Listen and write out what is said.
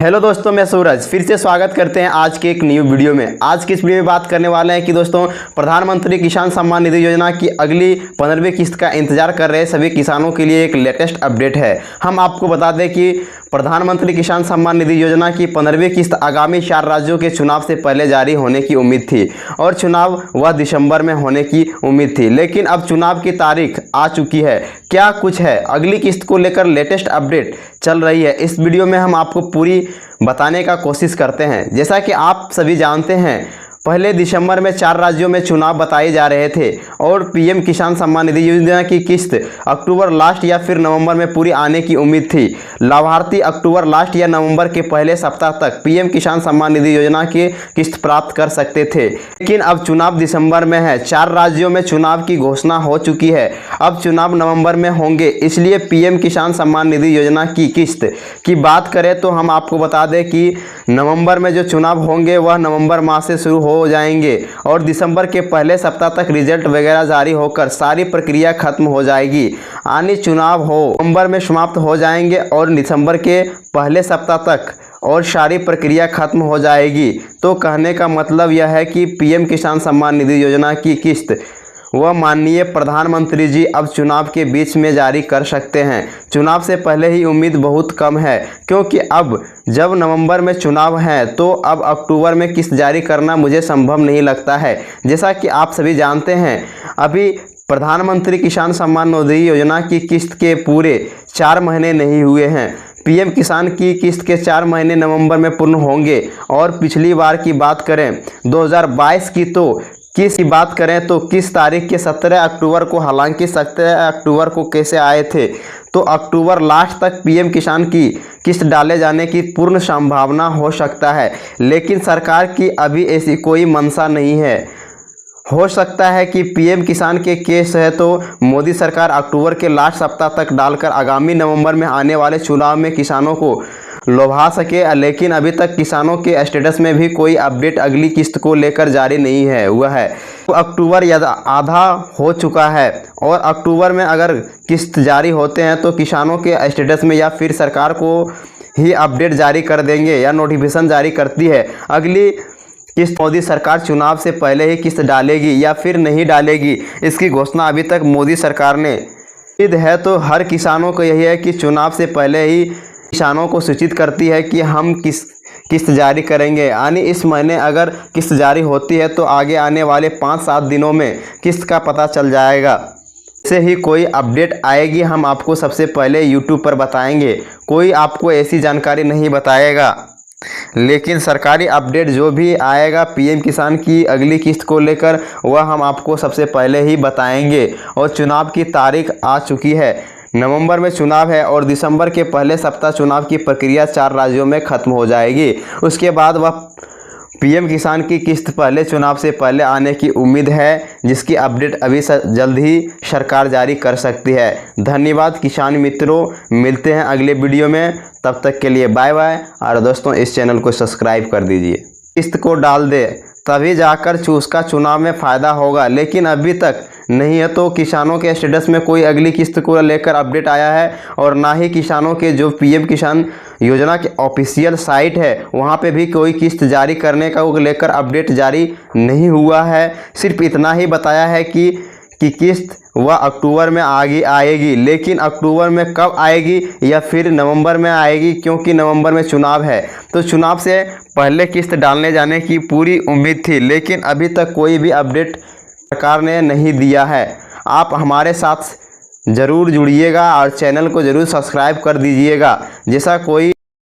Hello दोस्तों, मैं सूरज फिर से स्वागत करते हैं आज के एक न्यू वीडियो में। आज की इस वीडियो में बात करने वाले हैं कि दोस्तों प्रधानमंत्री किसान सम्मान निधि योजना की अगली 15वीं किस्त का इंतजार कर रहे सभी किसानों के लिए एक लेटेस्ट अपडेट है। हम आपको बता दें कि प्रधानमंत्री किसान सम्मान निधि योजना की 15वीं किस्त आगामी 4 राज्यों के चुनाव से पहले जारी होने की उम्मीद थी और चुनाव वह दिसंबर में होने की उम्मीद थी, लेकिन अब चुनाव की तारीख आ चुकी है। क्या कुछ है अगली किस्त को लेकर लेटेस्ट अपडेट चल रही है, इस वीडियो में हम आपको पूरी बताने का कोशिश करते हैं। जैसा कि आप सभी जानते हैं, पहले दिसंबर में 4 राज्यों में चुनाव बताए जा रहे थे और पीएम किसान सम्मान निधि योजना की किस्त अक्टूबर लास्ट या फिर नवंबर में पूरी आने की उम्मीद थी। लाभार्थी अक्टूबर लास्ट या नवंबर के पहले सप्ताह तक पीएम किसान सम्मान निधि योजना की किस्त प्राप्त कर सकते थे, लेकिन अब चुनाव दिसंबर में है। 4 राज्यों में चुनाव की घोषणा हो चुकी है, अब चुनाव नवंबर में होंगे, इसलिए पीएम किसान सम्मान निधि योजना की किस्त की बात करें तो हम आपको बता दें कि नवंबर में जो चुनाव होंगे वह नवंबर माह से शुरू हो जाएंगे और दिसंबर के पहले सप्ताह तक रिजल्ट वगैरह जारी होकर सारी प्रक्रिया खत्म हो जाएगी। यानी चुनाव नवंबर में समाप्त हो जाएंगे और दिसंबर के पहले सप्ताह तक और सारी प्रक्रिया खत्म हो जाएगी। तो कहने का मतलब यह है कि पीएम किसान सम्मान निधि योजना की किस्त वह माननीय प्रधानमंत्री जी अब चुनाव के बीच में जारी कर सकते हैं। चुनाव से पहले ही उम्मीद बहुत कम है, क्योंकि अब जब नवंबर में चुनाव है तो अब अक्टूबर में किस्त जारी करना मुझे संभव नहीं लगता है। जैसा कि आप सभी जानते हैं, अभी प्रधानमंत्री किसान सम्मान निधि योजना की किस्त के पूरे 4 महीने नहीं हुए हैं। पीएम किसान की किस्त के 4 महीने नवंबर में पूर्ण होंगे और पिछली बार की बात करें 2022 की बात करें तो किस तारीख के 17 अक्टूबर को, हालांकि 17 अक्टूबर को कैसे आए थे तो अक्टूबर लास्ट तक पीएम किसान की किस्त डाले जाने की पूर्ण संभावना हो सकता है, लेकिन सरकार की अभी ऐसी कोई मंशा नहीं है। हो सकता है कि पीएम किसान के केस है तो मोदी सरकार अक्टूबर के लास्ट सप्ताह तक डालकर आगामी नवंबर में आने वाले चुनाव में किसानों को लोभा सके, लेकिन अभी तक किसानों के स्टेटस में भी कोई अपडेट अगली किस्त को लेकर जारी नहीं है हुआ है। तो अक्टूबर आधा हो चुका है और अक्टूबर में अगर किस्त जारी होते हैं तो किसानों के स्टेटस में या फिर सरकार को ही अपडेट जारी कर देंगे या नोटिफिकेशन जारी करती है अगली किस्त मोदी सरकार चुनाव से पहले ही किस्त डालेगी या फिर नहीं डालेगी, इसकी घोषणा अभी तक मोदी सरकार ने उम्मीद है। तो हर किसानों को यही है कि चुनाव से पहले ही किसानों को सूचित करती है कि हम किस्त जारी करेंगे। यानी इस महीने अगर किस्त जारी होती है तो आगे आने वाले 5-7 दिनों में किस्त का पता चल जाएगा। से ही कोई अपडेट आएगी हम आपको सबसे पहले यूट्यूब पर बताएंगे, कोई आपको ऐसी जानकारी नहीं बताएगा। लेकिन सरकारी अपडेट जो भी आएगा पीएम किसान की अगली किस्त को लेकर वह हम आपको सबसे पहले ही बताएंगे। और चुनाव की तारीख आ चुकी है, नवंबर में चुनाव है और दिसंबर के पहले सप्ताह चुनाव की प्रक्रिया 4 राज्यों में खत्म हो जाएगी। उसके बाद वह पीएम किसान की किस्त पहले चुनाव से पहले आने की उम्मीद है, जिसकी अपडेट अभी जल्द ही सरकार जारी कर सकती है। धन्यवाद किसान मित्रों, मिलते हैं अगले वीडियो में, तब तक के लिए बाय बाय। और दोस्तों इस चैनल को सब्सक्राइब कर दीजिए। किस्त को डाल दे तभी जाकर उसका चुनाव में फ़ायदा होगा, लेकिन अभी तक नहीं है। तो किसानों के स्टेटस में कोई अगली किस्त को लेकर अपडेट आया है और ना ही किसानों के जो पीएम किसान योजना के ऑफिशियल साइट है वहां पे भी कोई किस्त जारी करने का लेकर अपडेट जारी नहीं हुआ है। सिर्फ इतना ही बताया है कि किस्त वह अक्टूबर में आगे आएगी, लेकिन अक्टूबर में कब आएगी या फिर नवंबर में आएगी, क्योंकि नवंबर में चुनाव है तो चुनाव से पहले किस्त डालने जाने की पूरी उम्मीद थी, लेकिन अभी तक कोई भी अपडेट सरकार ने नहीं दिया है। आप हमारे साथ ज़रूर जुड़िएगा और चैनल को ज़रूर सब्सक्राइब कर दीजिएगा। जैसा कोई